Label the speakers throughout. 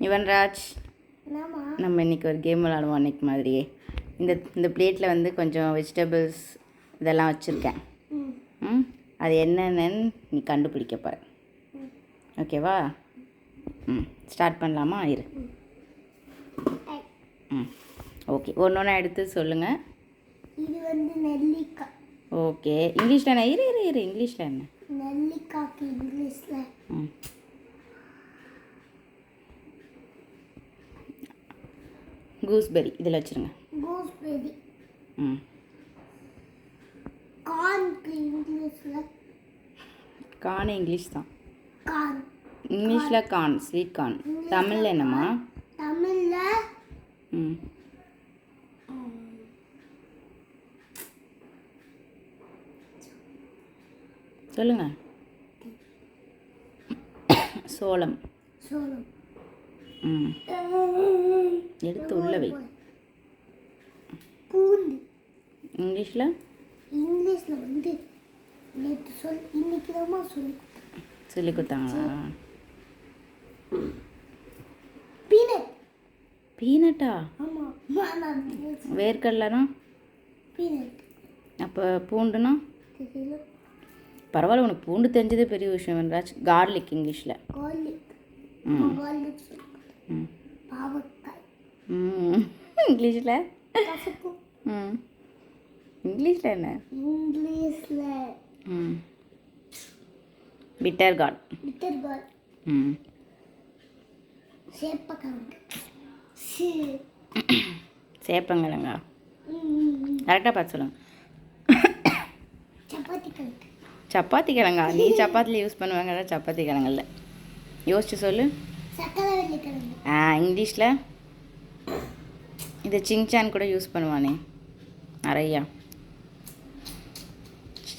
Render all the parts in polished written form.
Speaker 1: யுவன்ராஜ், நம்ம இன்றைக்கி ஒரு கேம் விளாடுவோம் அன்றைக்கி மாதிரியே. இந்த பிளேட்டில் வந்து கொஞ்சம் வெஜிடபிள்ஸ் இதெல்லாம் வச்சுருக்கேன். அது என்னென்னு நீ கண்டுபிடிக்க பாரு. ஓகேவா? ஸ்டார்ட் பண்ணலாமா? இரு. ஓகே, ஒன்று ஒன்றா எடுத்து சொல்லுங்கள்.
Speaker 2: இது வந்து நெல்லிக்காய்.
Speaker 1: ஓகே, இங்கிலீஷில் என்ன? இரு இங்கிலீஷில் என்ன?
Speaker 2: நெல்லிக்காய்க்கு இங்கிலீஷில்
Speaker 1: கூஸ்பெரி. இதில் வச்சுருங்க.
Speaker 2: கூஸ்பெரி. கார்னுக்கு இங்கிலீஷில்
Speaker 1: கார்ன் இங்கிலீஷ் தான்.
Speaker 2: கார்ன்
Speaker 1: இங்கிலீஷில் கார்ன், ஸ்வீட் கார்ன். தமிழில் என்னம்மா?
Speaker 2: தமிழில்
Speaker 1: சொல்லுங்க. சோளம்.
Speaker 2: சோளம்.
Speaker 1: எடுத்து உள்ள வை.
Speaker 2: பூண்டு.
Speaker 1: இங்கிலீஷில்
Speaker 2: வந்து நேற்று இன்னைக்கு தான்
Speaker 1: சொல்லி கொடுத்தாங்களா?
Speaker 2: பீனட்.
Speaker 1: பீனட்டா?
Speaker 2: ஆமாம்.
Speaker 1: வேர்க்கடலைனா?
Speaker 2: பீனட்.
Speaker 1: அப்போ பூண்டுனா? பரவாயில்ல, உனக்கு பூண்டு தெரிஞ்சதே பெரிய விஷயம் வென்ராஜ். கார்லிக் இங்கிலீஷில்.
Speaker 2: பாவக்காய்.
Speaker 1: இங்கிலீஷில்? இங்கிலீஷில் என்ன?
Speaker 2: இங்கிலீஷில்
Speaker 1: பிட்டர் கார்ட். சேப்பங்கிழங்கா? கரெக்டாக பார்த்து சொல்லுங்க. சப்பாத்தி கிழங்கா? நீ சப்பாத்தியில் யூஸ் பண்ணுவாங்க, சப்பாத்தி கிழங்குல யோசிச்சு சொல்லு. இங்கிலீஷில் இது சிங்சான் கூட யூஸ் பண்ணுவானே நிறையா.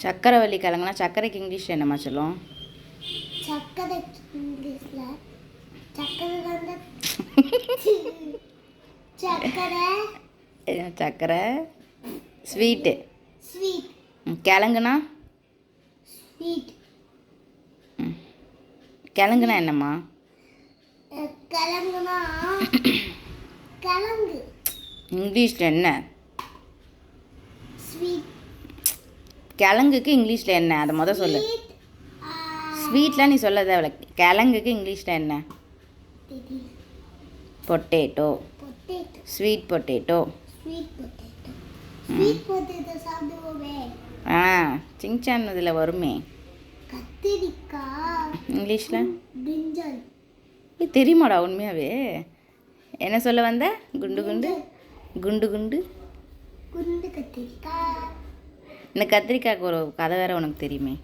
Speaker 1: சக்கரவள்ளி கிழங்குனா சர்க்கரைக்கு இங்கிலீஷில் என்னம்மா சொல்லும்? சக்கரை. ஸ்வீட்டு. கிழங்குனா? கிழங்குனா என்னம்மா? இங்கிலீஷில் என்ன? கிழங்குக்கு இங்கிலீஷில் என்ன? அதை மொதல் சொல்லு. ஸ்வீட்லாம் நீ சொல்ல தேவையில்ல. கிழங்குக்கு இங்கிலீஷில் என்ன? பொட்டேட்டோ. Sweet potato. சிங்சான் இதில் வருமே. இங்கிலீஷில் இது தெரியுமாடா உண்மையாகவே? என்ன சொல்ல வந்த? குண்டு குண்டு குண்டு குண்டு
Speaker 2: குண்டு கத்திரிக்காய்.
Speaker 1: இந்த கத்திரிக்காய்க்கு ஒரு கதை வேறு உனக்கு தெரியுமே.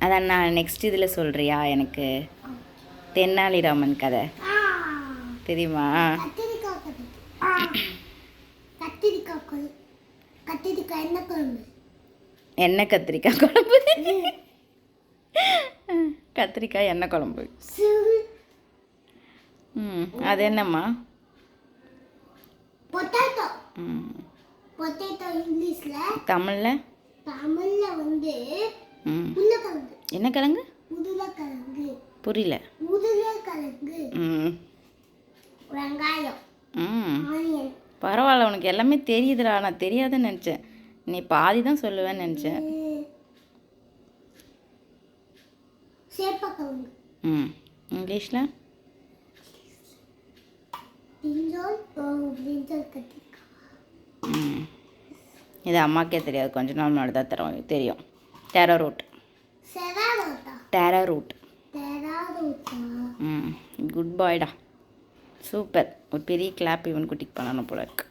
Speaker 1: அதான் நான் நெக்ஸ்ட் இதில் சொல்கிறியா? எனக்கு தென்னாலிராமன் கதை தெரியுமா? என்ன கத்திரிக்காய் குழம்பு? கத்திரிக்காய் எண்ணெய் குழம்பு. அது என்னம்மா? தமிழில்
Speaker 2: வந்து
Speaker 1: என்ன கிழங்கு? புரியல.
Speaker 2: வெங்காயம்.
Speaker 1: பரவாயில்ல, உனக்கு எல்லாமே தெரியுதுடா. நான் தெரியாதுன்னு நினச்சேன். நீ பாதி தான் சொல்லுவேன்னு நினச்சேன். இங்கிலீஷில் இது அம்மாக்கே தெரியாது, கொஞ்ச நாள் முன்னாடி தான் தெரியும். டேரோ ரூட். குட் பாய்டா. சூப்பர். ஒரு பெரிய கிளாப் இவன் குட்டிக்கு பண்ணணும் போல இருக்கு.